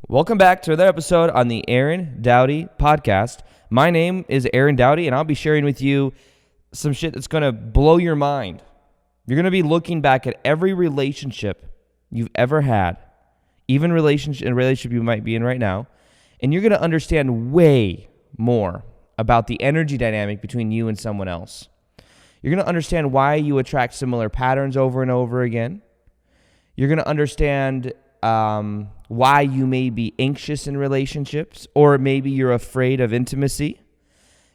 Welcome back to another episode on the Aaron Doughty podcast. My name is Aaron Doughty, and I'll be sharing with you some shit that's going to blow your mind. You're going to be looking back at every relationship you've ever had, even relationship you might be in right now, and you're going to understand way more about the energy dynamic between you and someone else. You're going to understand why you attract similar patterns over and over again. You're going to understand why you may be anxious in relationships, or maybe you're afraid of intimacy.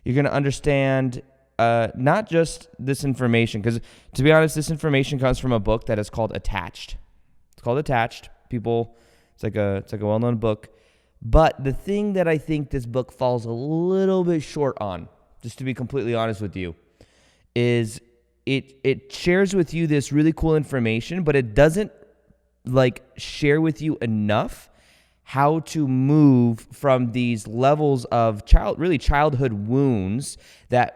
You're going to understand not just this information, because to be honest, this information comes from a book that is called Attached. It's called Attached. It's like a well-known book. But the thing that I think this book falls a little bit short on, just to be completely honest with you, is it shares with you this really cool information, but it doesn't share with you enough how to move from these levels of childhood wounds that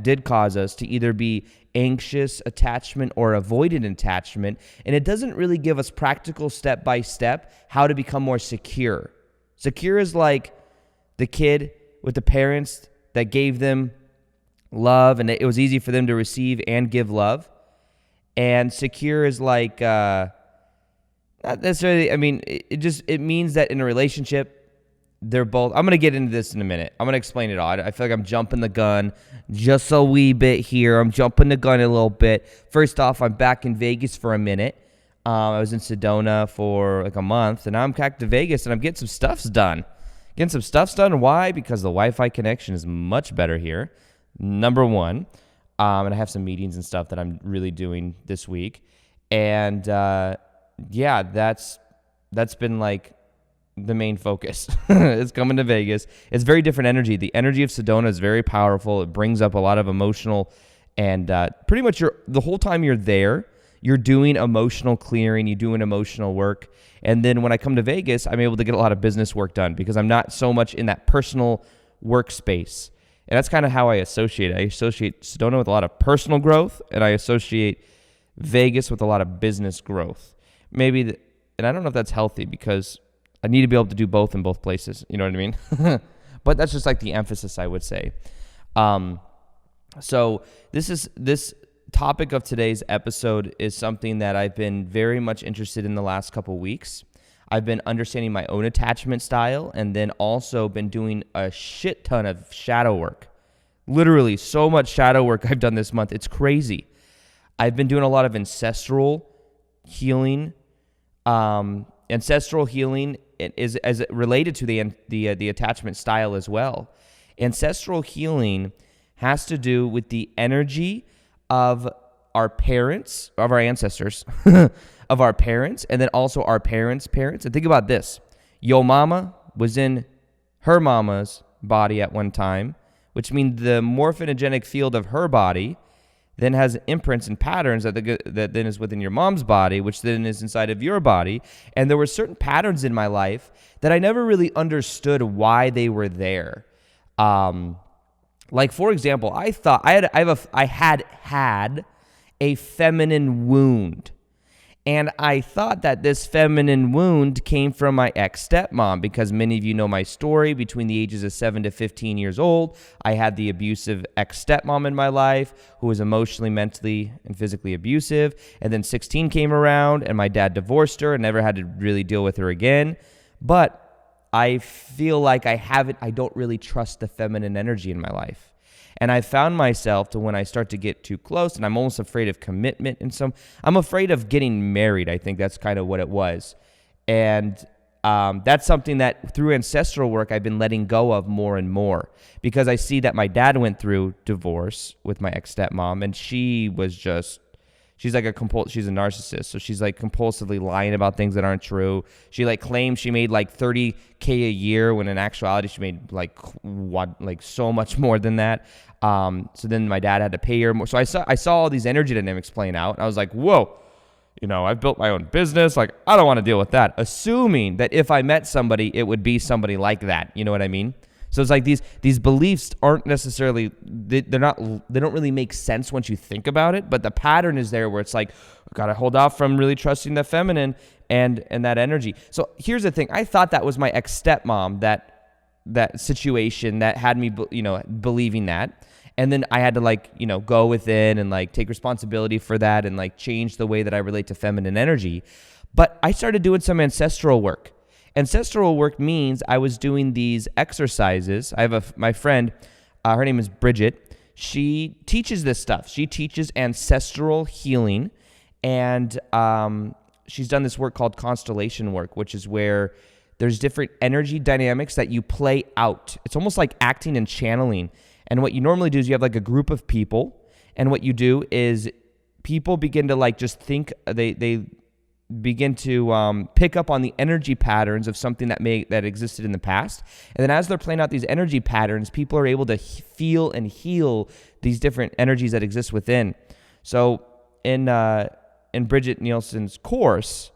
did cause us to either be anxious attachment or avoidant attachment. And it doesn't really give us practical step-by-step how to become more secure. Secure is like the kid with the parents that gave them love and it was easy for them to receive and give love. And secure is like, not necessarily, it means that in a relationship, they're both, I'm going to get into this in a minute. I'm going to explain it all. I feel like I'm jumping the gun just a wee bit here. I'm jumping the gun a little bit. First off, I'm back in Vegas for a minute. I was in Sedona for like a month, and now I'm back to Vegas, and I'm getting some stuffs done. Why? Because the Wi-Fi connection is much better here, number one. And I have some meetings and stuff that I'm really doing this week. And that's been like the main focus. It's coming to Vegas. It's very different energy. The energy of Sedona is very powerful. It brings up a lot of emotional and pretty much the whole time you're there, you're doing emotional clearing, you're doing emotional work. And then when I come to Vegas, I'm able to get a lot of business work done because I'm not so much in that personal workspace. And that's kind of how I associate it. I associate Sedona with a lot of personal growth, and I associate Vegas with a lot of business growth. And I don't know if that's healthy because I need to be able to do both in both places. You know what I mean? But that's just like the emphasis, I would say. So this topic of today's episode is something that I've been very much interested in the last couple weeks. I've been understanding my own attachment style and then also been doing a shit ton of shadow work. Literally so much shadow work I've done this month. It's crazy. I've been doing a lot of ancestral healing. Ancestral healing is as related to the attachment style as well. Ancestral healing has to do with the energy of our parents, of our ancestors, of our parents, and then also our parents' parents. And think about this. Yo mama was in her mama's body at one time, which means the morphinogenic field of her body then has imprints and patterns that then is within your mom's body, which then is inside of your body. And there were certain patterns in my life that I never really understood why they were there. Like, for example, I thought I had a feminine wound. And I thought that this feminine wound came from my ex-stepmom because many of you know my story. Between the ages of 7 to 15 years old, I had the abusive ex-stepmom in my life who was emotionally, mentally, and physically abusive. And then 16 came around and my dad divorced her and never had to really deal with her again. But I feel like I don't really trust the feminine energy in my life. And I found myself to when I start to get too close, and I'm almost afraid of commitment. I'm afraid of getting married. I think that's kind of what it was. And that's something that through ancestral work, I've been letting go of more and more because I see that my dad went through divorce with my ex-stepmom, and she's a narcissist. So she's like compulsively lying about things that aren't true. She claims she made like $30K a year when in actuality she made like so much more than that. So then my dad had to pay her more. So I saw all these energy dynamics playing out. And I was like, whoa, I've built my own business. Like, I don't want to deal with that. Assuming that if I met somebody, it would be somebody like that. You know what I mean? So it's like these beliefs aren't necessarily, they don't really make sense once you think about it, but the pattern is there where it's like, I gotta hold off from really trusting the feminine, and that energy. So here's the thing. I thought that was my ex-stepmom, that situation that had me, believing that. And then I had to go within and take responsibility for that and change the way that I relate to feminine energy. But I started doing some ancestral work. Ancestral work means I was doing these exercises. I have my friend, her name is Bridget. She teaches this stuff. She teaches ancestral healing, and she's done this work called constellation work, which is where there's different energy dynamics that you play out. It's almost like acting and channeling. And what you normally do is you have a group of people, and what you do is people begin to just think, they begin to pick up on the energy patterns of something that existed in the past. And then as they're playing out these energy patterns, people are able to feel and heal these different energies that exist within. So in Bridget Nielsen's course,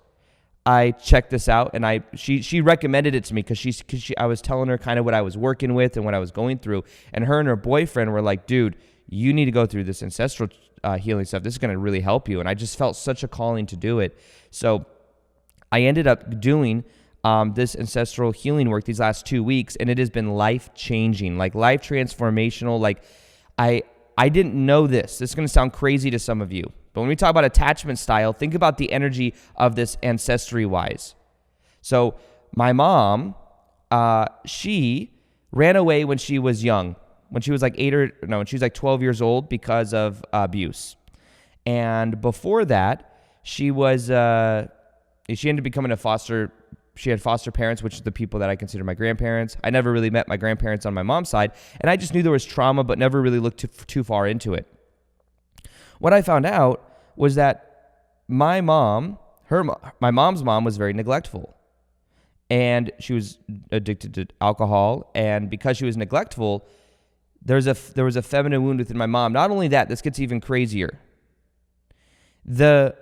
I checked this out, and she recommended it to me because I was telling her kind of what I was working with and what I was going through, and her boyfriend were like, dude, you need to go through this ancestral healing stuff. This is going to really help you. And I just felt such a calling to do it. So I ended up doing this ancestral healing work these last 2 weeks, and it has been life-changing, life transformational. I didn't know this. This is going to sound crazy to some of you. But when we talk about attachment style, think about the energy of this ancestry-wise. So my mom, she ran away when she was young, when she was when she was 12 years old because of abuse. And before that, she ended up becoming she had foster parents, which is the people that I consider my grandparents. I never really met my grandparents on my mom's side, and I just knew there was trauma, but never really looked too far into it. What I found out was that my mom's mom was very neglectful, and she was addicted to alcohol. And because she was neglectful, there was a feminine wound within my mom. Not only that, this gets even crazier. The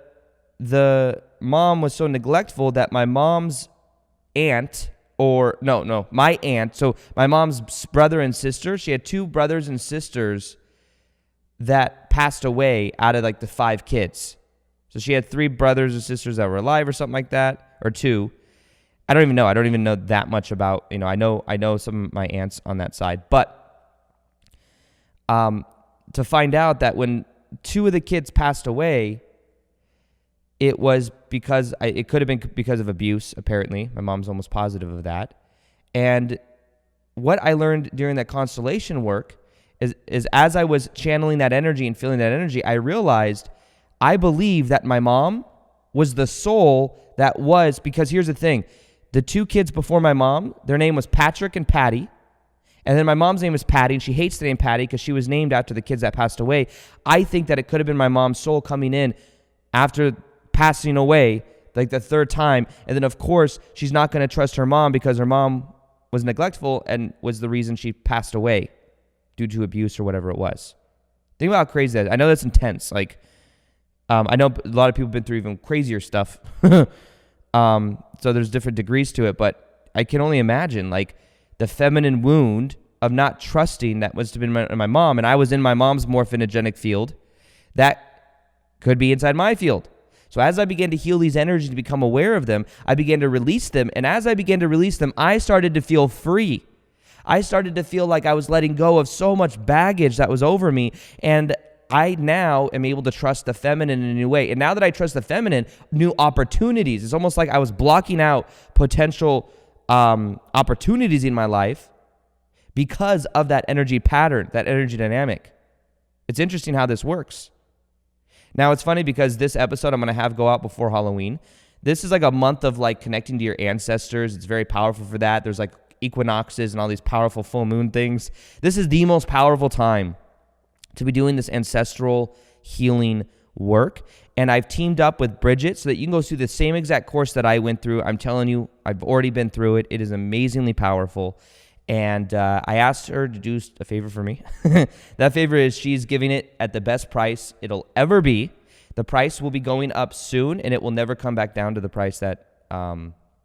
mom was so neglectful that my mom's aunt, my aunt, so my mom's brother and sister, she had 2 brothers and sisters that passed away out of the 5 kids. So she had 3 brothers and sisters that were alive or something like that, or 2. I don't even know that much about, I know some of my aunts on that side. But to find out that when 2 of the kids passed away, it was because it could have been because of abuse, apparently. My mom's almost positive of that. And what I learned during that constellation work is as I was channeling that energy and feeling that energy, I realized I believe that my mom was the soul that was, because here's the thing. The 2 kids before my mom, their name was Patrick and Patty. And then my mom's name is Patty, and she hates the name Patty because she was named after the kids that passed away. I think that it could have been my mom's soul coming in after passing away, the 3rd time. And then, of course, she's not going to trust her mom because her mom was neglectful and was the reason she passed away due to abuse or whatever it was. Think about how crazy that is. I know that's intense. I know a lot of people have been through even crazier stuff. So there's different degrees to it, but I can only imagine, the feminine wound of not trusting that was to be my mom, and I was in my mom's morphinogenic field. That could be inside my field. So as I began to heal these energies, to become aware of them, I began to release them. And as I began to release them, I started to feel free. I started to feel like I was letting go of so much baggage that was over me. And I now am able to trust the feminine in a new way. And now that I trust the feminine, new opportunities. It's almost like I was blocking out potential opportunities in my life because of that energy pattern, that energy dynamic. It's interesting how this works. Now, it's funny because this episode I'm going to have go out before Halloween. This is a month of connecting to your ancestors. It's very powerful for that. There's equinoxes and all these powerful full moon things. This is the most powerful time to be doing this ancestral healing work. And I've teamed up with Bridget so that you can go through the same exact course that I went through. I'm telling you, I've already been through it. It is amazingly powerful. And I asked her to do a favor for me. That favor is she's giving it at the best price it'll ever be. The price will be going up soon, and it will never come back down to the price that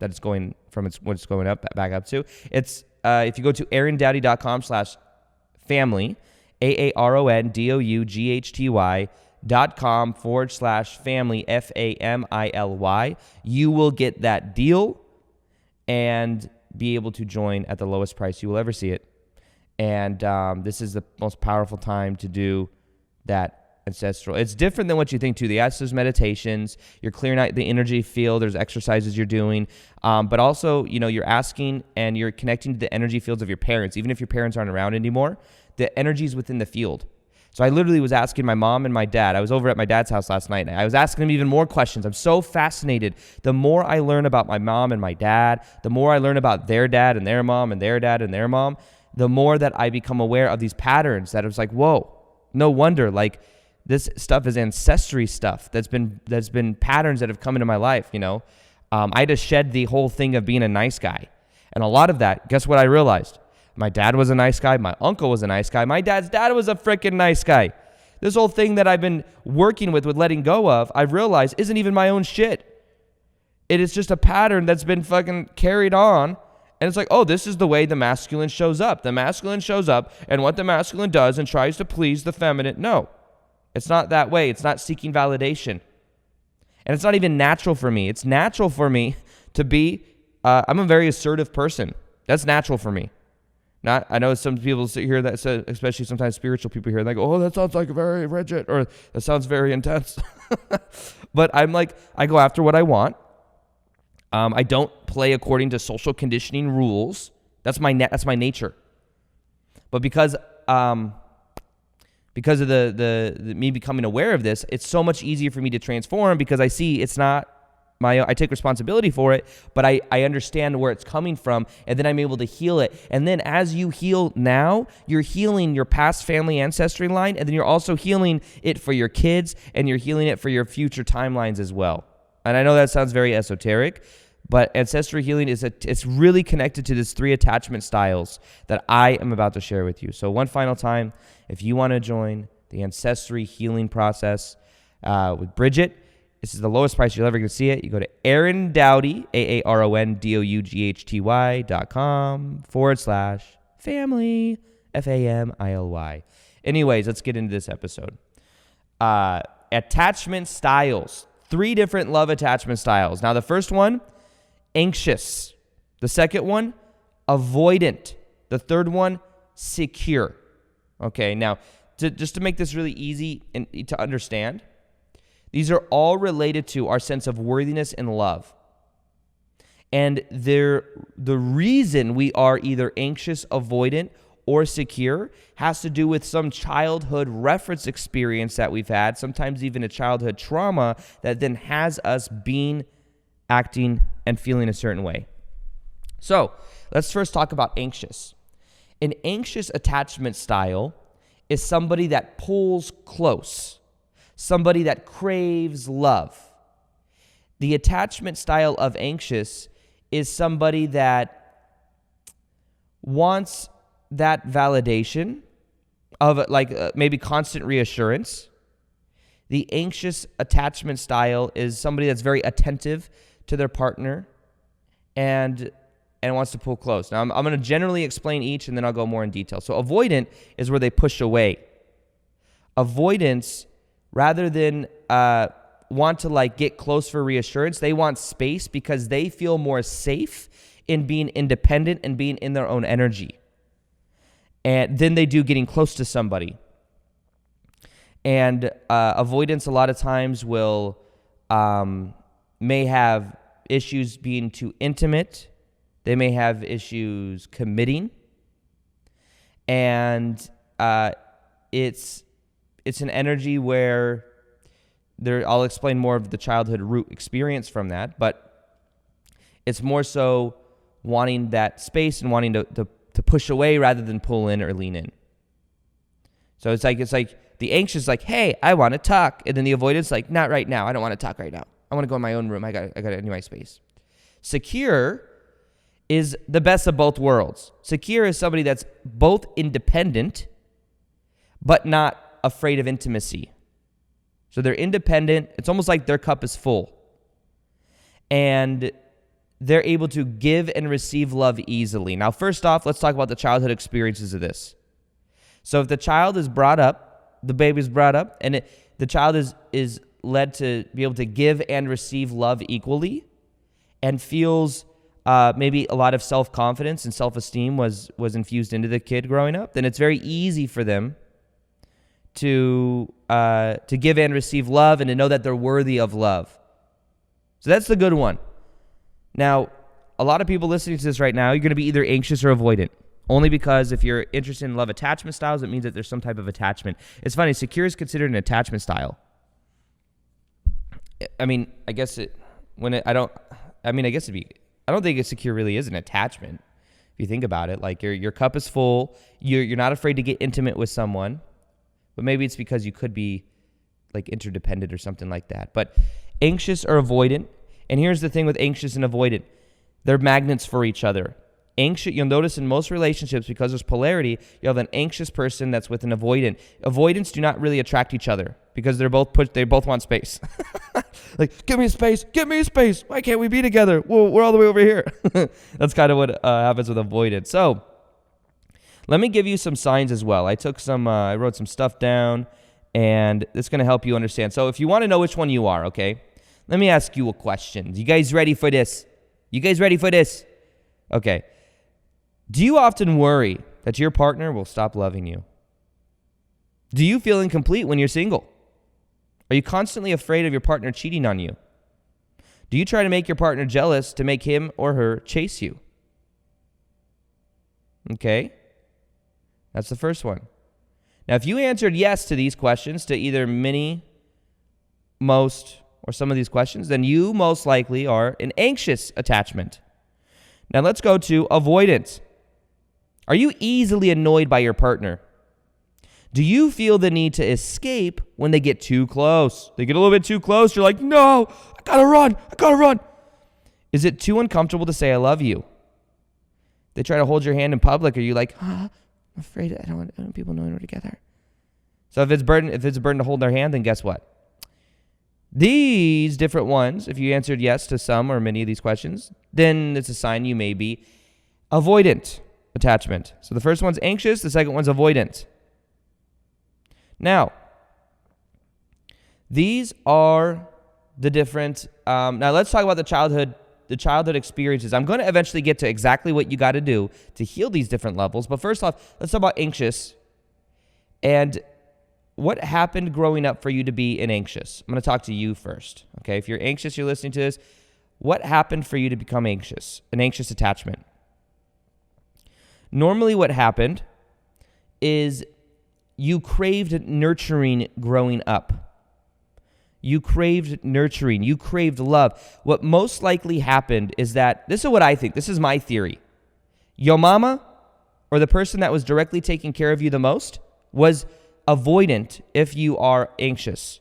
it's going from what it's going back up to. It's if you go to aarondoughty.com/family, AARONDOUGHTY, patreon.com/family, FAMILY. You will get that deal and be able to join at the lowest price you will ever see it. And this is the most powerful time to do that ancestral. It's different than what you think too. There's meditations, you're clearing out the energy field, there's exercises you're doing, but also, you're asking and you're connecting to the energy fields of your parents. Even if your parents aren't around anymore, the energy is within the field. So I literally was asking my mom and my dad. I was over at my dad's house last night, and I was asking them even more questions. I'm so fascinated. The more I learn about my mom and my dad, the more I learn about their dad and their mom and their dad and their mom, the more that I become aware of these patterns that it's like, whoa, no wonder, like, this stuff is ancestry stuff that's been patterns that have come into my life, I had to shed the whole thing of being a nice guy. And a lot of that, guess what I realized? My dad was a nice guy. My uncle was a nice guy. My dad's dad was a freaking nice guy. This whole thing that I've been working with letting go of, I've realized isn't even my own shit. It is just a pattern that's been fucking carried on. And it's like, oh, this is the way the masculine shows up. The masculine shows up, and what the masculine does and tries to please the feminine. No, it's not that way. It's not seeking validation. And it's not even natural for me. It's natural for me to be, I'm a very assertive person. That's natural for me. I know some people hear that, especially sometimes spiritual people hear, they go, oh, that sounds like very rigid, or that sounds very intense. But I'm like, I go after what I want. I don't play according to social conditioning rules. That's my nature. But because of the me becoming aware of this, it's so much easier for me to transform because I see it's not I take responsibility for it, but I understand where it's coming from, and then I'm able to heal it. And then as you heal now, you're healing your past family ancestry line, and then you're also healing it for your kids, and you're healing it for your future timelines as well. And I know that sounds very esoteric, but ancestral healing it's really connected to these 3 attachment styles that I am about to share with you. So one final time, if you want to join the ancestry healing process with Bridget, this is the lowest price you'll ever get to see it. You go to Aaron Doughty, AARONDOUGHTY.com/family, FAMILY. Anyways, let's get into this episode. Attachment styles. 3 different love attachment styles. Now, the first one, anxious. The second one, avoidant. The third one, secure. Okay, now, just to make this really easy to understand, these are all related to our sense of worthiness and love. And the reason we are either anxious, avoidant, or secure has to do with some childhood reference experience that we've had, sometimes even a childhood trauma that then has us being, acting, and feeling a certain way. So let's first talk about anxious. An anxious attachment style is somebody that pulls close, somebody that craves love. The attachment style of anxious is somebody that wants that validation of maybe constant reassurance. The anxious attachment style is somebody that's very attentive to their partner and wants to pull close. Now, I'm going to generally explain each, and then I'll go more in detail. So avoidant is where they push away. Avoidance, rather than want to get close for reassurance, they want space because they feel more safe in being independent and being in their own energy. And then they do getting close to somebody. And avoidance a lot of times may have issues being too intimate. They may have issues committing. And it's an energy where I'll explain more of the childhood root experience from that, but it's more so wanting that space and wanting to push away rather than pull in or lean in. So it's like the anxious hey, I want to talk, and then the avoidance not right now. I don't want to talk right now. I want to go in my own room. I got to need my space. Secure is the best of both worlds. Secure is somebody that's both independent but not afraid of intimacy. So they're independent. It's almost like their cup is full. And they're able to give and receive love easily. Now, first off, let's talk about the childhood experiences of this. So if the child is brought up, the baby's brought up, and the child is led to be able to give and receive love equally, and feels maybe a lot of self-confidence and self-esteem was infused into the kid growing up, then it's very easy for them to give and receive love and to know that they're worthy of love. So that's the good one. Now, a lot of people listening to this right now, you're going to be either anxious or avoidant. Only because if you're interested in love attachment styles, it means that there's some type of attachment. It's funny, secure is considered an attachment style. I mean, I guess it, when it, I don't think secure really is an attachment. If you think about it, like your cup is full, you're not afraid to get intimate with someone, but maybe it's because you could be like interdependent or something like that. But anxious or avoidant, and here's the thing with anxious and avoidant, they're magnets for each other. Anxious, you'll notice in most relationships, because there's polarity, you have an anxious person that's with an avoidant. Avoidants do not really attract each other because they both want space. Like, give me space. Why can't we be together? Well, we're all the way over here. That's kind of what happens with avoidance. So let me give you some signs as well. I wrote some stuff down, and it's going to help you understand. So if you want to know which one you are, okay, let me ask you a question. You guys ready for this? Okay. Do you often worry that your partner will stop loving you? Do you feel incomplete when you're single? Are you constantly afraid of your partner cheating on you? Do you try to make your partner jealous to make him or her chase you? Okay. That's the first one. Now, if you answered yes to these questions, to either many, most, or some of these questions, then you most likely are an anxious attachment. Now, let's go to avoidance. Are you easily annoyed by your partner? Do you feel the need to escape when they get too close? They get a little bit too close. You're like, no, I gotta run. Is it too uncomfortable to say I love you? They try to hold your hand in public. Are you like, I'm afraid I don't want people knowing we're together? So if it's a burden to hold their hand, then guess what? These different ones, if you answered yes to some or many of these questions, then it's a sign you may be avoidant attachment. So the first one's anxious, the second one's avoidant. Now, these are the different, now let's talk about the childhood experiences. I'm going to eventually get to exactly what you got to do to heal these different levels. But first off, let's talk about anxious and what happened growing up for you to be an anxious. I'm going to talk to you first. Okay, if you're anxious, you're listening to this, what happened for you to become anxious, an anxious attachment? Normally what happened is you craved nurturing growing up. You craved nurturing. You craved love. What most likely happened is that, this is what I think, this is my theory. Your mama, or the person that was directly taking care of you the most, was avoidant if you are anxious.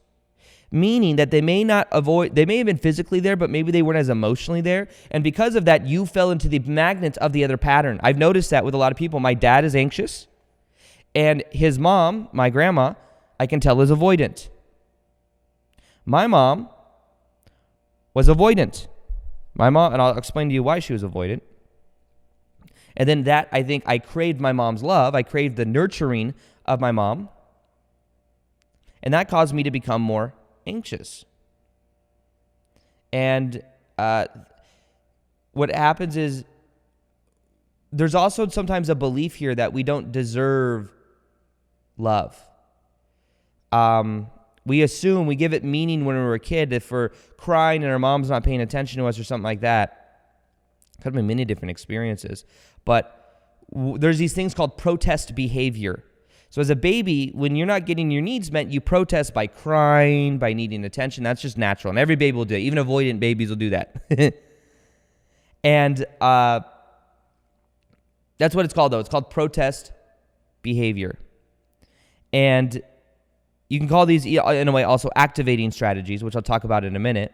Meaning that they may have been physically there, but maybe they weren't as emotionally there. And because of that, you fell into the magnet of the other pattern. I've noticed that with a lot of people. My dad is anxious. And his mom, my grandma, I can tell is avoidant. My mom was avoidant. My mom, and I'll explain to you why she was avoidant. And then that, I think I craved my mom's love. I craved the nurturing of my mom. And that caused me to become more anxious. And what happens is there's also sometimes a belief here that we don't deserve love. We assume, we give it meaning when we were a kid. If we're crying and our mom's not paying attention to us or something like that, could have been many different experiences. But there's these things called protest behavior. So as a baby, when you're not getting your needs met, you protest by crying, by needing attention. That's just natural. And every baby will do it. Even avoidant babies will do that. And that's what it's called, though. It's called protest behavior. And you can call these, in a way, also activating strategies, which I'll talk about in a minute,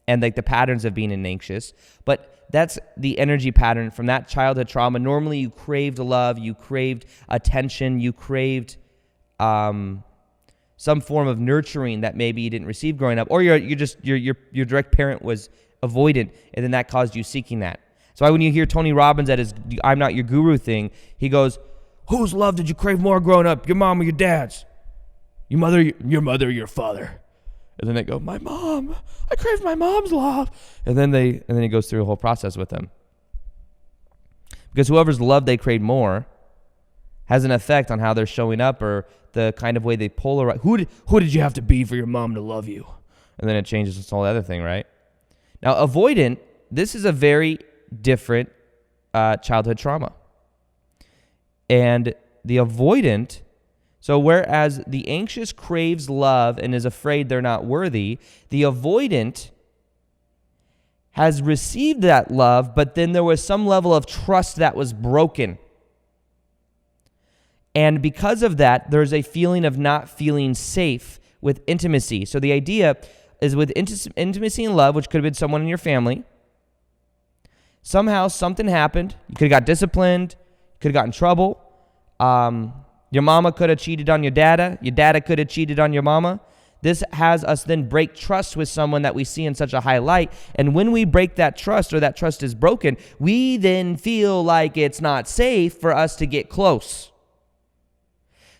and like the patterns of being anxious. But that's the energy pattern from that childhood trauma. Normally, you craved love, you craved attention, you craved some form of nurturing that maybe you didn't receive growing up, or your direct parent was avoidant, and then that caused you seeking that. So when you hear Tony Robbins at his "I'm Not Your Guru" thing, he goes, "Whose love did you crave more growing up, your mom or your dad's?" your mother, your father. And then they go, my mom, I crave my mom's love. And then he goes through a whole process with them. Because whoever's love they crave more has an effect on how they're showing up or the kind of way they polarize. Who did you have to be for your mom to love you? And then it changes this whole other thing, right? Now, avoidant, this is a very different childhood trauma. And the avoidant, so whereas the anxious craves love and is afraid they're not worthy, the avoidant has received that love, but then there was some level of trust that was broken. And because of that, there's a feeling of not feeling safe with intimacy. So the idea is with intimacy and love, which could have been someone in your family, somehow something happened. You could have got disciplined, could have got in trouble. Your mama could have cheated on your dada could have cheated on your mama. This has us then break trust with someone that we see in such a high light. And when we break that trust or that trust is broken, we then feel like it's not safe for us to get close.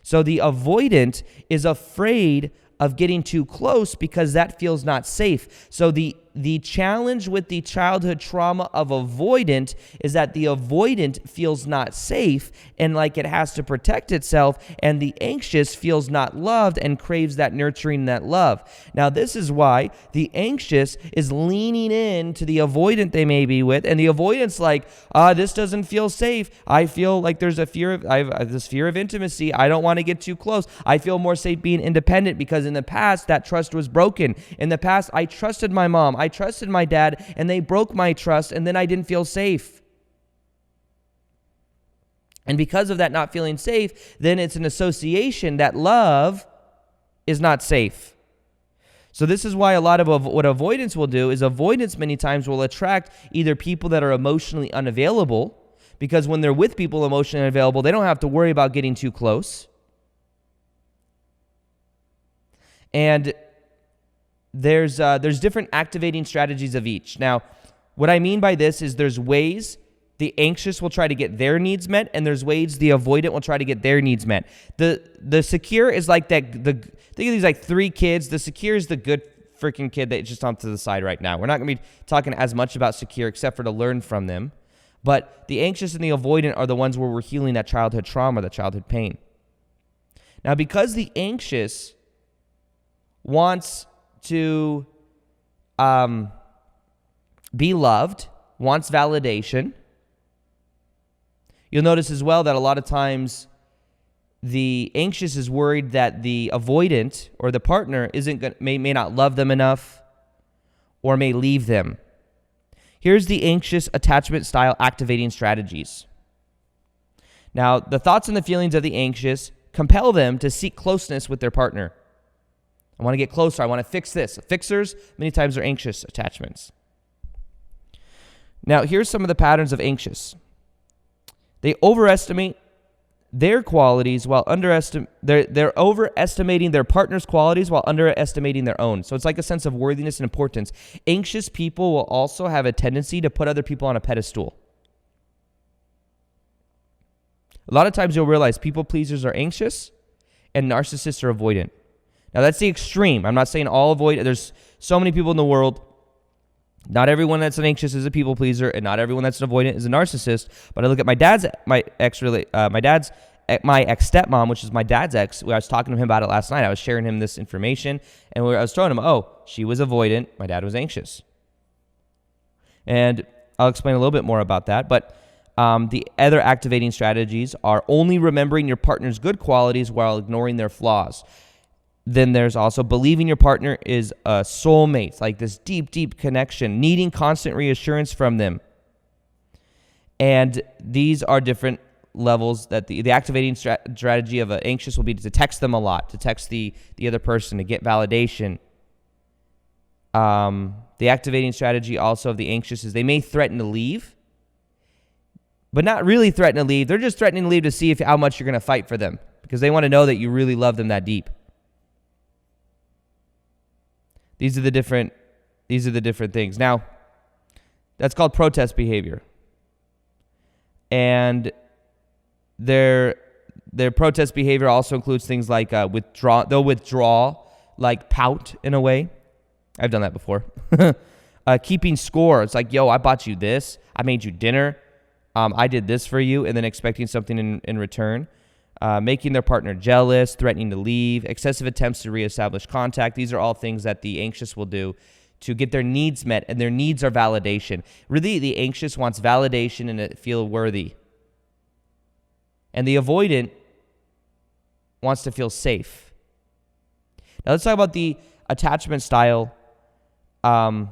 So the avoidant is afraid of getting too close because that feels not safe. So the challenge with the childhood trauma of avoidant is that the avoidant feels not safe and like it has to protect itself, and the anxious feels not loved and craves that nurturing, that love. Now, this is why the anxious is leaning in to the avoidant they may be with, and the avoidant's like, this doesn't feel safe. I feel like there's I have this fear of intimacy. I don't want to get too close. I feel more safe being independent because in the past that trust was broken. In the past, I trusted my mom. I trusted my dad, and they broke my trust, and then I didn't feel safe. And because of that not feeling safe, then it's an association that love is not safe. So this is why a lot of what avoidance will do is avoidance many times will attract either people that are emotionally unavailable, because when they're with people emotionally unavailable, they don't have to worry about getting too close. And there's different activating strategies of each. Now, what I mean by this is there's ways the anxious will try to get their needs met, and there's ways the avoidant will try to get their needs met. The secure is like that. Think of these like three kids. The secure is the good freaking kid that's just on to the side right now. We're not going to be talking as much about secure except for to learn from them. But the anxious and the avoidant are the ones where we're healing that childhood trauma, that childhood pain. Now, because the anxious wants to be loved, wants validation. You'll notice as well that a lot of times the anxious is worried that the avoidant or the partner may not love them enough or may leave them. Here's the anxious attachment style activating strategies. Now, the thoughts and the feelings of the anxious compel them to seek closeness with their partner. I want to get closer. I want to fix this. Fixers, many times, are anxious attachments. Now, here's some of the patterns of anxious. They overestimate their qualities while they're overestimating their partner's qualities while underestimating their own. So it's like a sense of worthiness and importance. Anxious people will also have a tendency to put other people on a pedestal. A lot of times you'll realize people pleasers are anxious and narcissists are avoidant. Now, that's the extreme. I'm not saying all avoid. There's so many people in the world. Not everyone that's an anxious is a people pleaser, and not everyone that's an avoidant is a narcissist. But I look at my ex-stepmom, which is my dad's ex. I was talking to him about it last night. I was sharing him this information, and I was telling him, she was avoidant. My dad was anxious. And I'll explain a little bit more about that. But the other activating strategies are only remembering your partner's good qualities while ignoring their flaws. Then there's also believing your partner is a soulmate, like this deep, deep connection, needing constant reassurance from them. And these are different levels that the activating strategy of an anxious will be to text them a lot, to text the other person to get validation. The activating strategy also of the anxious is they may threaten to leave, but not really threaten to leave. They're just threatening to leave to see how much you're going to fight for them, because they want to know that you really love them that deep. These are the different things. Now, that's called protest behavior. And Their protest behavior also includes things like they'll withdraw, like pout in a way. I've done that before. Keeping score. It's like, yo, I bought you this. I made you dinner. I did this for you, and then expecting something in return. Making their partner jealous, threatening to leave, excessive attempts to reestablish contact. These are all things that the anxious will do to get their needs met, and their needs are validation. Really, the anxious wants validation and to feel worthy. And the avoidant wants to feel safe. Now let's talk about the attachment style of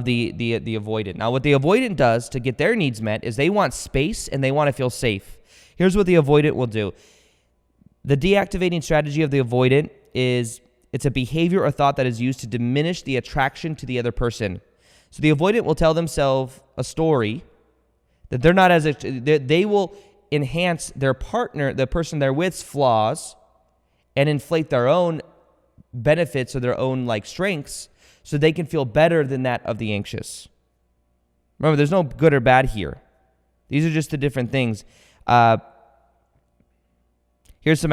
the avoidant. Now what the avoidant does to get their needs met is they want space and they want to feel safe. Here's what the avoidant will do. The deactivating strategy of the avoidant is it's a behavior or thought that is used to diminish the attraction to the other person. So the avoidant will tell themselves a story that they're not they will enhance their partner, the person they're with's flaws, and inflate their own benefits or their own strengths so they can feel better than that of the anxious. Remember, there's no good or bad here. These are just the different things. Here's some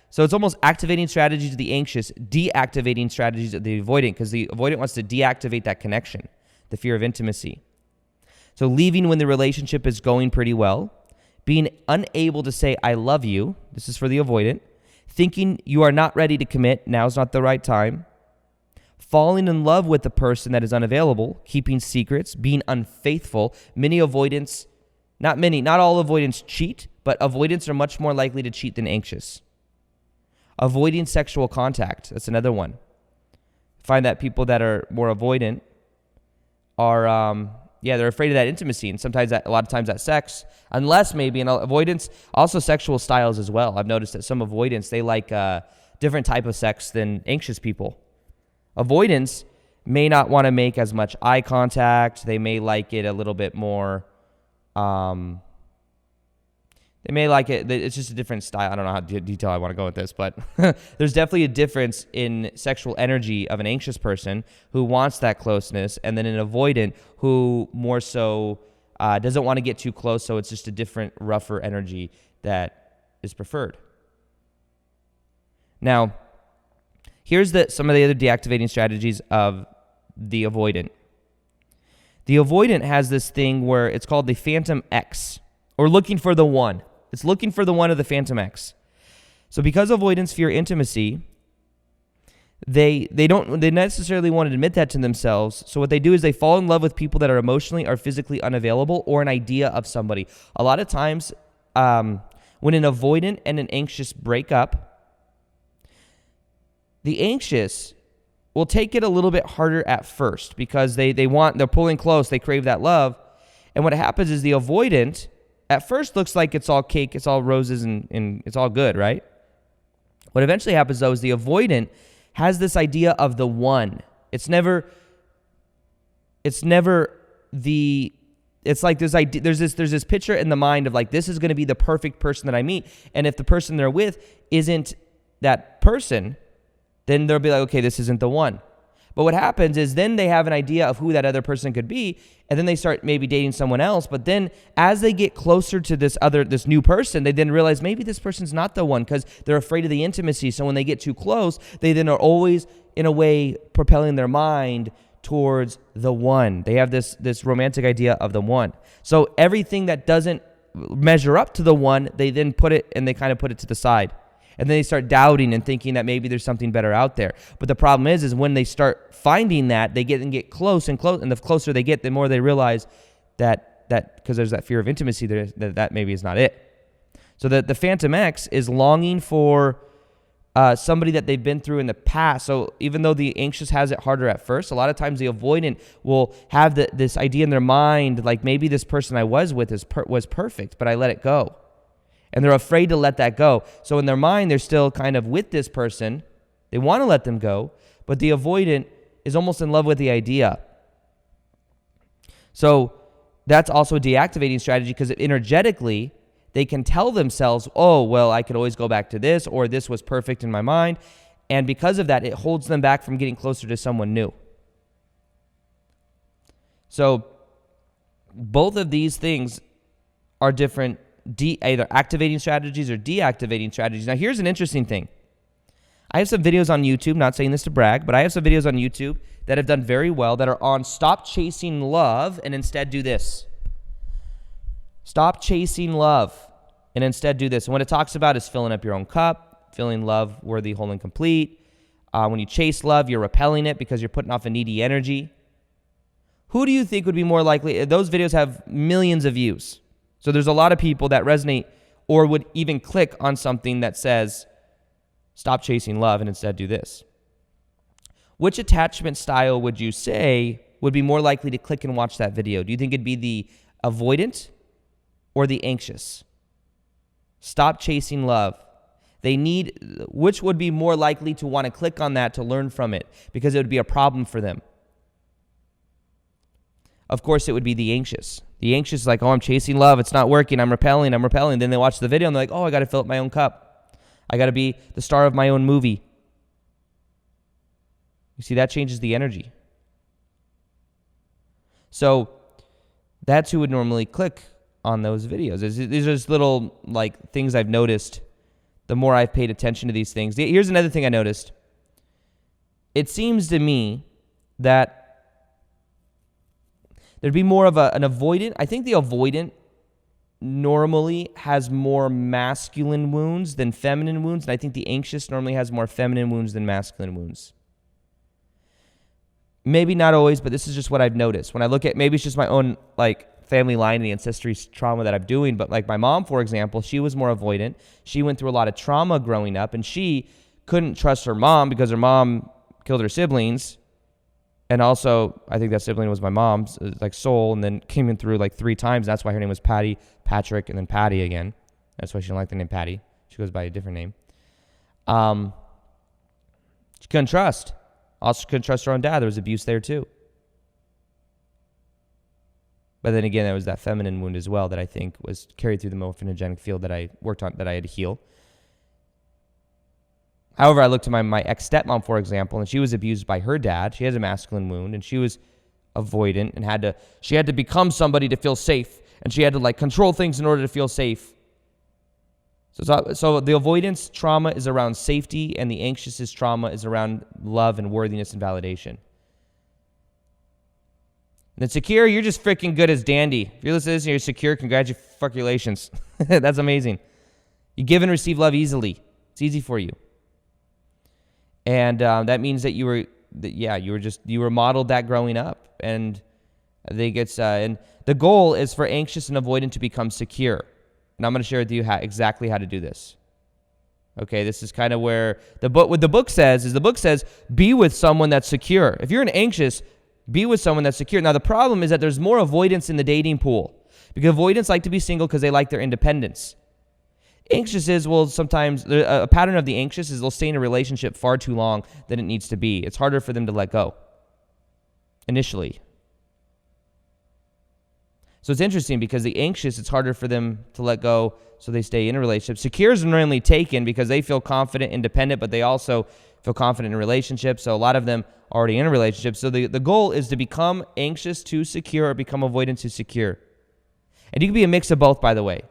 so it's almost activating strategies of the anxious, deactivating strategies of the avoidant, because the avoidant wants to deactivate that connection, the fear of intimacy. So leaving when the relationship is going pretty well, being unable to say, I love you, this is for the avoidant, thinking you are not ready to commit, now's not the right time, falling in love with the person that is unavailable, keeping secrets, being unfaithful. Not all avoidants cheat, but avoidants are much more likely to cheat than anxious. Avoiding sexual contact, that's another one. Find that people that are more avoidant are, they're afraid of that intimacy, and a lot of times that sex, unless maybe in avoidance, also sexual styles as well. I've noticed that some avoidants, they like different type of sex than anxious people. Avoidants may not want to make as much eye contact. They may like it a little bit more. They may like it. It's just a different style. I don't know how detailed I want to go with this, but there's definitely a difference in sexual energy of an anxious person who wants that closeness, and then an avoidant who more so doesn't want to get too close, so it's just a different, rougher energy that is preferred. Now, here's some of the other deactivating strategies of the avoidant. The avoidant has this thing where it's called the Phantom X, or looking for the one. It's looking for the one of the Phantom X. So because avoidants fear intimacy, they don't necessarily want to admit that to themselves. So what they do is they fall in love with people that are emotionally or physically unavailable, or an idea of somebody. A lot of times, when an avoidant and an anxious break up, the anxious will take it a little bit harder at first because they're pulling close, they crave that love. And what happens is the avoidant at first looks like it's all cake, it's all roses, and it's all good, right? What eventually happens, though, is the avoidant has this idea of the one. It's like there's this picture in the mind of this is going to be the perfect person that I meet. And if the person they're with isn't that person, then they'll be like, okay, this isn't the one. But what happens is then they have an idea of who that other person could be, and then they start maybe dating someone else. But then as they get closer to this new person, they then realize maybe this person's not the one because they're afraid of the intimacy. So when they get too close, they then are always, in a way, propelling their mind towards the one. They have this romantic idea of the one. So everything that doesn't measure up to the one, they then put it to the side. And then they start doubting and thinking that maybe there's something better out there. But the problem is when they start finding that, they get close and close, and the closer they get, the more they realize that because there's that fear of intimacy, that maybe is not it. So the Phantom X is longing for somebody that they've been through in the past. So even though the anxious has it harder at first, a lot of times the avoidant will have this idea in their mind, like maybe this person I was with was perfect, but I let it go. And they're afraid to let that go. So in their mind, they're still kind of with this person. They want to let them go, but the avoidant is almost in love with the idea. So that's also a deactivating strategy because energetically, they can tell themselves, oh, well, I could always go back to this, or this was perfect in my mind. And because of that, it holds them back from getting closer to someone new. So both of these things are different either activating strategies or deactivating strategies. Now, here's an interesting thing. I have some videos on YouTube, not saying this to brag, but I have some videos on YouTube that have done very well that are on stop chasing love and instead do this. Stop chasing love and instead do this. And what it talks about is filling up your own cup, feeling love worthy, whole, and complete. When you chase love, you're repelling it because you're putting off a needy energy. Who do you think would be more likely? Those videos have millions of views. So there's a lot of people that resonate or would even click on something that says, stop chasing love and instead do this. Which attachment style would you say would be more likely to click and watch that video? Do you think it'd be the avoidant or the anxious? Stop chasing love. Which would be more likely to want to click on that to learn from it because it would be a problem for them? Of course, it would be the anxious. The anxious is like, oh, I'm chasing love. It's not working. I'm repelling. Then they watch the video and they're like, oh, I got to fill up my own cup. I got to be the star of my own movie. You see, that changes the energy. So that's who would normally click on those videos. These are just little like things I've noticed the more I've paid attention to these things. Here's another thing I noticed. It seems to me that there'd be more of an avoidant. I think the avoidant normally has more masculine wounds than feminine wounds, and I think the anxious normally has more feminine wounds than masculine wounds. Maybe not always, but this is just what I've noticed. When I look at, maybe it's just my own like family line and the ancestry trauma that I'm doing, but like my mom, for example, she was more avoidant. She went through a lot of trauma growing up, and she couldn't trust her mom because her mom killed her siblings. And also, I think that sibling was my mom's, like soul, and then came in through like 3 times. That's why her name was Patty, Patrick, and then Patty again. That's why she didn't like the name Patty. She goes by a different name. She couldn't trust. Also couldn't trust her own dad. There was abuse there too. But then again, there was that feminine wound as well that I think was carried through the morphogenetic field that I worked on, that I had to heal. However, I looked at my ex-stepmom, for example, and she was abused by her dad. She has a masculine wound, and she was avoidant and she had to become somebody to feel safe, and she had to like control things in order to feel safe. So the avoidance trauma is around safety, and the anxious's trauma is around love and worthiness and validation. And then secure, you're just freaking good as dandy. If you're listening to this and you're secure, congratulations. That's amazing. You give and receive love easily. It's easy for you. And that means that you were modeled that growing up. And and the goal is for anxious and avoidant to become secure. And I'm going to share with you exactly how to do this. Okay, this is kind of where what the book says, be with someone that's secure. If you're an anxious, be with someone that's secure. Now, the problem is that there's more avoidance in the dating pool, because avoidants like to be single because they like their independence. Anxious sometimes a pattern of the anxious is they'll stay in a relationship far too long than it needs to be. It's harder for them to let go initially. So it's interesting because the anxious, it's harder for them to let go, so they stay in a relationship. Secures are normally taken because they feel confident, independent, but they also feel confident in relationships. So a lot of them are already in a relationship. So the goal is to become anxious to secure or become avoidant to secure. And you can be a mix of both, by the way.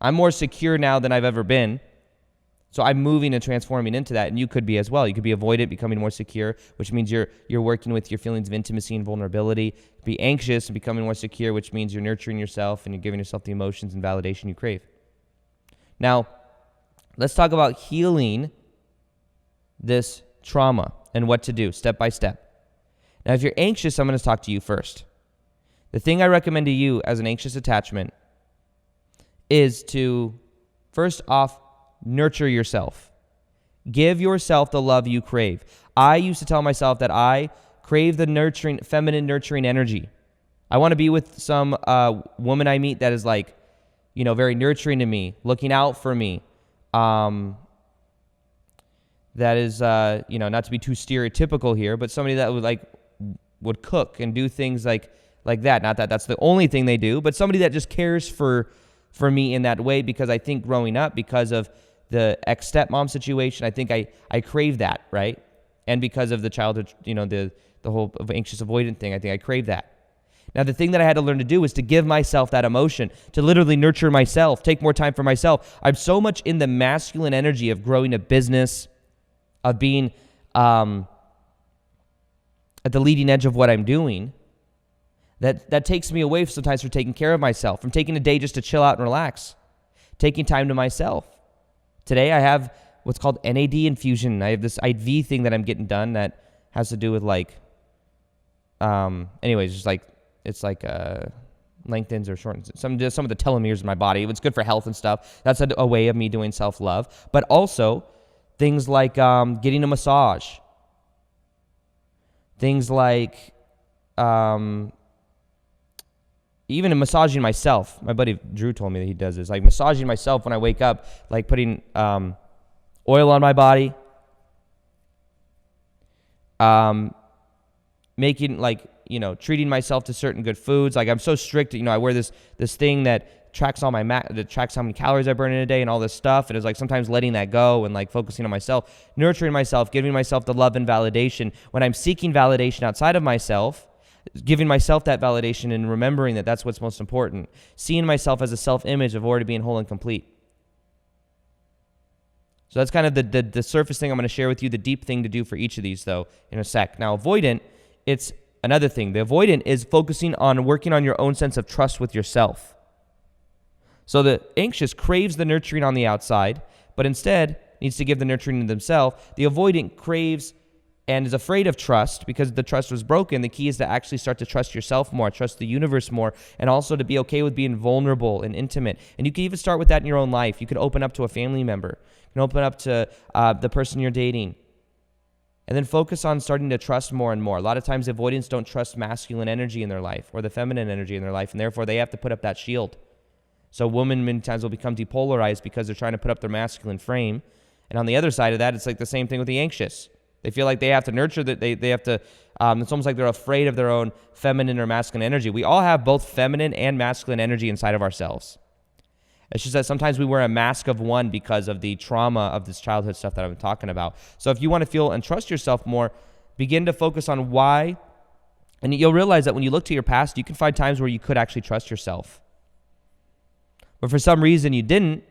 I'm more secure now than I've ever been. So I'm moving and transforming into that, and you could be as well. You could be avoidant, becoming more secure, which means you're working with your feelings of intimacy and vulnerability. Be anxious and becoming more secure, which means you're nurturing yourself and you're giving yourself the emotions and validation you crave. Now, let's talk about healing this trauma and what to do step by step. Now, if you're anxious, I'm going to talk to you first. The thing I recommend to you as an anxious attachment is to, first off, nurture yourself. Give yourself the love you crave. I used to tell myself that I crave the feminine nurturing energy. I want to be with some woman I meet that is like, very nurturing to me, looking out for me. That is, not to be too stereotypical here, but somebody that would cook and do things like that. Not that that's the only thing they do, but somebody that just cares for me in that way, because I think growing up, because of the ex-stepmom situation, I think I crave that, right? And because of the childhood, the whole anxious avoidant thing, I think I crave that. Now, the thing that I had to learn to do is to give myself that emotion, to literally nurture myself, take more time for myself. I'm so much in the masculine energy of growing a business, of being at the leading edge of what I'm doing, that takes me away sometimes from taking care of myself, from taking a day just to chill out and relax, taking time to myself. Today I have what's called NAD infusion. I have this IV thing that I'm getting done that has to do with anyways, it's like lengthens or shortens some of the telomeres in my body. It's good for health and stuff. That's a way of me doing self-love. But also things like getting a massage. Things like even in massaging myself. My buddy Drew told me that he does this. Like massaging myself when I wake up, like putting oil on my body. Making treating myself to certain good foods. Like I'm so strict, I wear this thing that tracks all that tracks how many calories I burn in a day and all this stuff. And it's like sometimes letting that go and like focusing on myself, nurturing myself, giving myself the love and validation. When I'm seeking validation outside of myself, giving myself that validation and remembering that that's what's most important. Seeing myself as a self-image of already being whole and complete. So that's kind of the surface thing I'm going to share with you. The deep thing to do for each of these, though, in a sec. Now, avoidant, it's another thing. The avoidant is focusing on working on your own sense of trust with yourself. So the anxious craves the nurturing on the outside, but instead needs to give the nurturing to themselves. The avoidant craves and is afraid of trust because the trust was broken. The key is to actually start to trust yourself more, trust the universe more, and also to be okay with being vulnerable and intimate. And you can even start with that in your own life. You can open up to a family member. You can open up to the person you're dating. And then focus on starting to trust more and more. A lot of times avoidants don't trust masculine energy in their life or the feminine energy in their life, and therefore they have to put up that shield. So women many times will become depolarized because they're trying to put up their masculine frame. And on the other side of that, it's like the same thing with the anxious. They feel like they have to nurture that. They have to, it's almost like they're afraid of their own feminine or masculine energy. We all have both feminine and masculine energy inside of ourselves. It's just that sometimes we wear a mask of one because of the trauma of this childhood stuff that I've been talking about. So if you want to feel and trust yourself more, begin to focus on why. And you'll realize that when you look to your past, you can find times where you could actually trust yourself. But for some reason you didn't.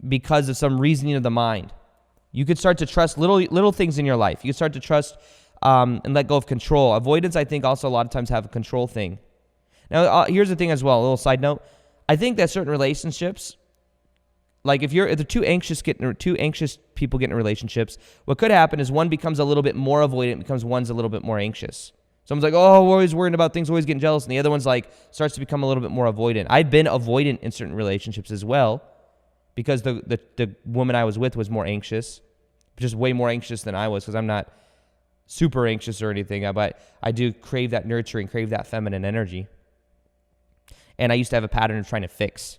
Because of some reasoning of the mind. You could start to trust little things in your life. You could start to trust and let go of control. Avoidance, I think, also a lot of times have a control thing. Now, here's the thing as well, a little side note. I think that certain relationships, like if the two anxious people get in relationships, what could happen is one becomes a little bit more avoidant, becomes one's a little bit more anxious. Someone's like, oh, we're always worrying about things, always getting jealous. And the other one's like, starts to become a little bit more avoidant. I've been avoidant in certain relationships as well because the woman I was with was more anxious, just way more anxious than I was because I'm not super anxious or anything. But I do crave that nurturing, crave that feminine energy. And I used to have a pattern of trying to fix.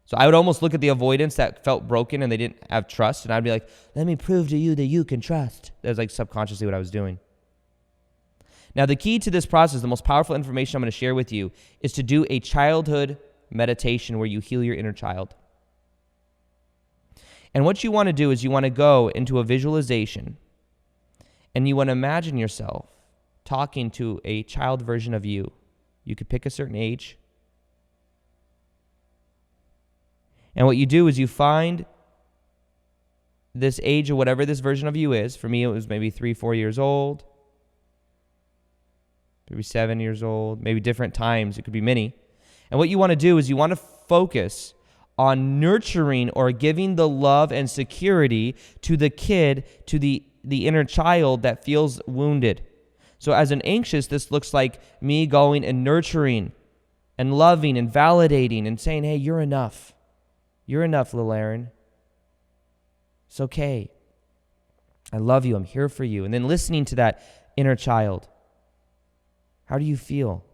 So I would almost look at the avoidance that felt broken and they didn't have trust. And I'd be like, let me prove to you that you can trust. That was like subconsciously what I was doing. Now, the key to this process, the most powerful information I'm going to share with you, is to do a childhood meditation where you heal your inner child. And what you want to do is you want to go into a visualization and you want to imagine yourself talking to a child version of you. You could pick a certain age. And what you do is you find this age or whatever this version of you is. For me, it was maybe 3-4 years old. Maybe 7 years old, maybe different times. It could be many. And what you want to do is you want to focus on nurturing or giving the love and security to the kid, to the inner child that feels wounded. So as an anxious, this looks like me going and nurturing and loving and validating and saying, hey, you're enough. You're enough, little Aaron. It's okay. I love you. I'm here for you. And then listening to that inner child. How do you feel?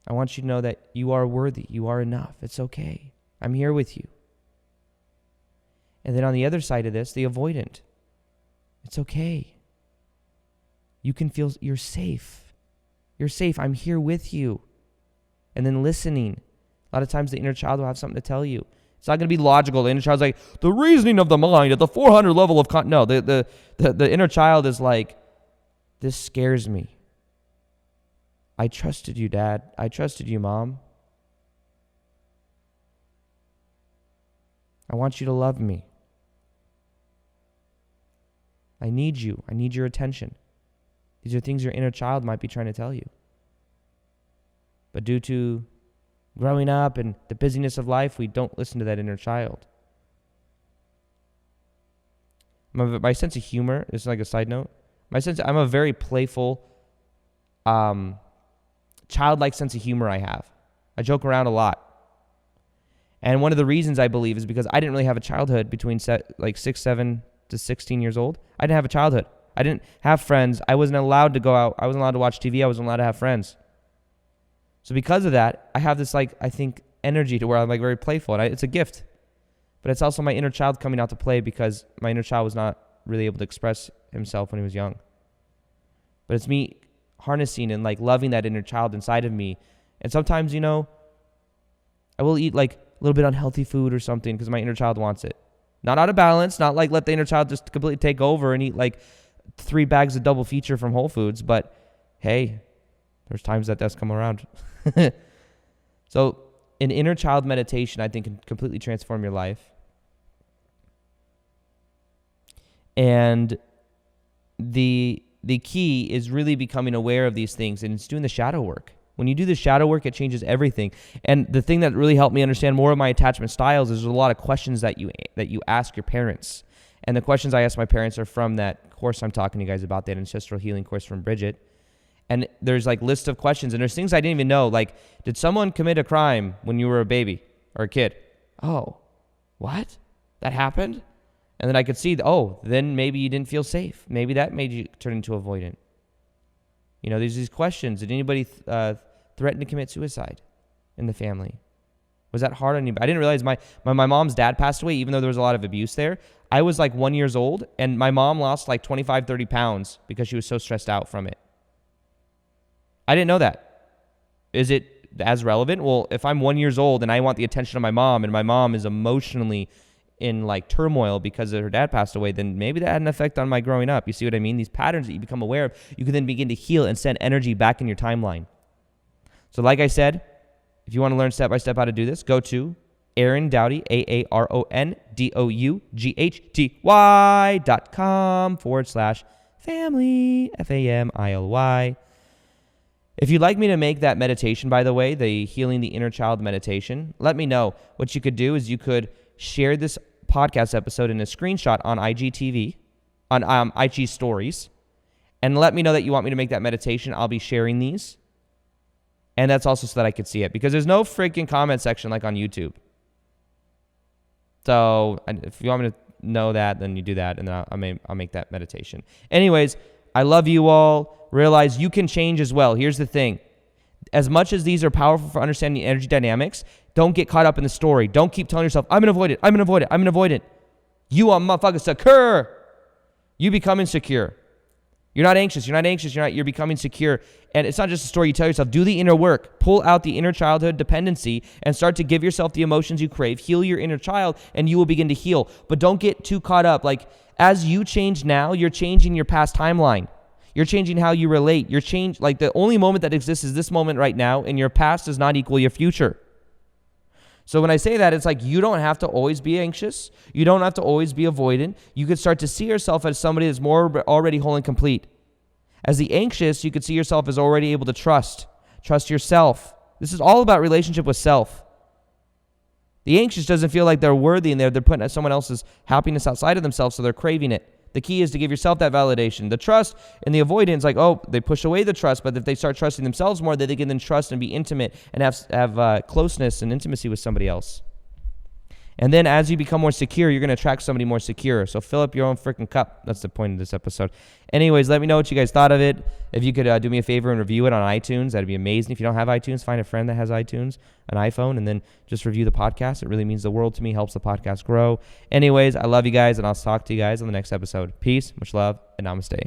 I want you to know that you are worthy. You are enough. It's okay. I'm here with you. And then on the other side of this, the avoidant. It's okay. You can feel you're safe. You're safe. I'm here with you. And then listening. A lot of times the inner child will have something to tell you. It's not going to be logical. The inner child's like, the reasoning of the mind at the 400 level of... No, the inner child is like, this scares me. I trusted you, Dad. I trusted you, Mom. I want you to love me. I need you. I need your attention. These are things your inner child might be trying to tell you. But due to growing up and the busyness of life, we don't listen to that inner child. My sense of humor, this is like a side note. I'm a very playful, childlike sense of humor I have. I joke around a lot. And one of the reasons I believe is because I didn't really have a childhood between 6, 7 to 16 years old. I didn't have a childhood. I didn't have friends. I wasn't allowed to go out. I wasn't allowed to watch TV. I wasn't allowed to have friends. So because of that, I have this I think energy to where I'm very playful. And it's a gift. But it's also my inner child coming out to play because my inner child was not really able to express himself when he was young. But it's me harnessing and loving that inner child inside of me. And sometimes, I will eat a little bit unhealthy food or something because my inner child wants it. Not out of balance, not let the inner child just completely take over and eat 3 bags of double feature from Whole Foods, but hey, there's times that does come around. So an inner child meditation, I think, can completely transform your life. And the key is really becoming aware of these things, and it's doing the shadow work. When you do the shadow work, it changes everything. And the thing that really helped me understand more of my attachment styles is there's a lot of questions that you ask your parents. And the questions I ask my parents are from that course I'm talking to you guys about, that Ancestral Healing course from Bridget. And there's list of questions, and there's things I didn't even know. Did someone commit a crime when you were a baby or a kid? Oh, what? That happened? And then I could see, then maybe you didn't feel safe. Maybe that made you turn into avoidant. There's these questions. Did anybody threaten to commit suicide in the family? Was that hard on you? I didn't realize my mom's dad passed away, even though there was a lot of abuse there. I was 1 year old, and my mom lost 25, 30 pounds because she was so stressed out from it. I didn't know that. Is it as relevant? Well, if I'm 1 year old and I want the attention of my mom, and my mom is emotionally in turmoil because her dad passed away, then maybe that had an effect on my growing up. You see what I mean? These patterns that you become aware of, you can then begin to heal and send energy back in your timeline. So like I said, if you want to learn step-by-step how to do this, go to Aaron Doughty, AARONDOUGHTY.com/family, FAMILY. If you'd like me to make that meditation, by the way, the Healing the Inner Child meditation, let me know. What you could do is you could share this podcast episode in a screenshot on IGTV, on IG Stories, and let me know that you want me to make that meditation. I'll be sharing these. And that's also so that I could see it, because there's no freaking comment section like on YouTube. So if you want me to know that, then you do that, and then I'll make that meditation. Anyways, I love you all. Realize you can change as well. Here's the thing. As much as these are powerful for understanding energy dynamics, don't get caught up in the story. Don't keep telling yourself, I'm an avoidant, I'm an avoidant, I'm an avoidant. You are motherfucking secure. You become insecure. You're not anxious. You're becoming secure. And it's not just a story you tell yourself. Do the inner work. Pull out the inner childhood dependency and start to give yourself the emotions you crave. Heal your inner child, and you will begin to heal. But don't get too caught up. As you change now, you're changing your past timeline. You're changing how you relate. The only moment that exists is this moment right now, and your past does not equal your future. So when I say that, it's you don't have to always be anxious. You don't have to always be avoidant. You could start to see yourself as somebody that's more already whole and complete. As the anxious, you could see yourself as already able to trust yourself. This is all about relationship with self. The anxious doesn't feel like they're worthy, and they're putting someone else's happiness outside of themselves, so they're craving it. The key is to give yourself that validation. The trust and the avoidance, they push away the trust, but if they start trusting themselves more, they can then trust and be intimate and have closeness and intimacy with somebody else. And then as you become more secure, you're going to attract somebody more secure. So fill up your own freaking cup. That's the point of this episode. Anyways, let me know what you guys thought of it. If you could do me a favor and review it on iTunes, that'd be amazing. If you don't have iTunes, find a friend that has iTunes, an iPhone, and then just review the podcast. It really means the world to me, helps the podcast grow. Anyways, I love you guys, and I'll talk to you guys on the next episode. Peace, much love, and namaste.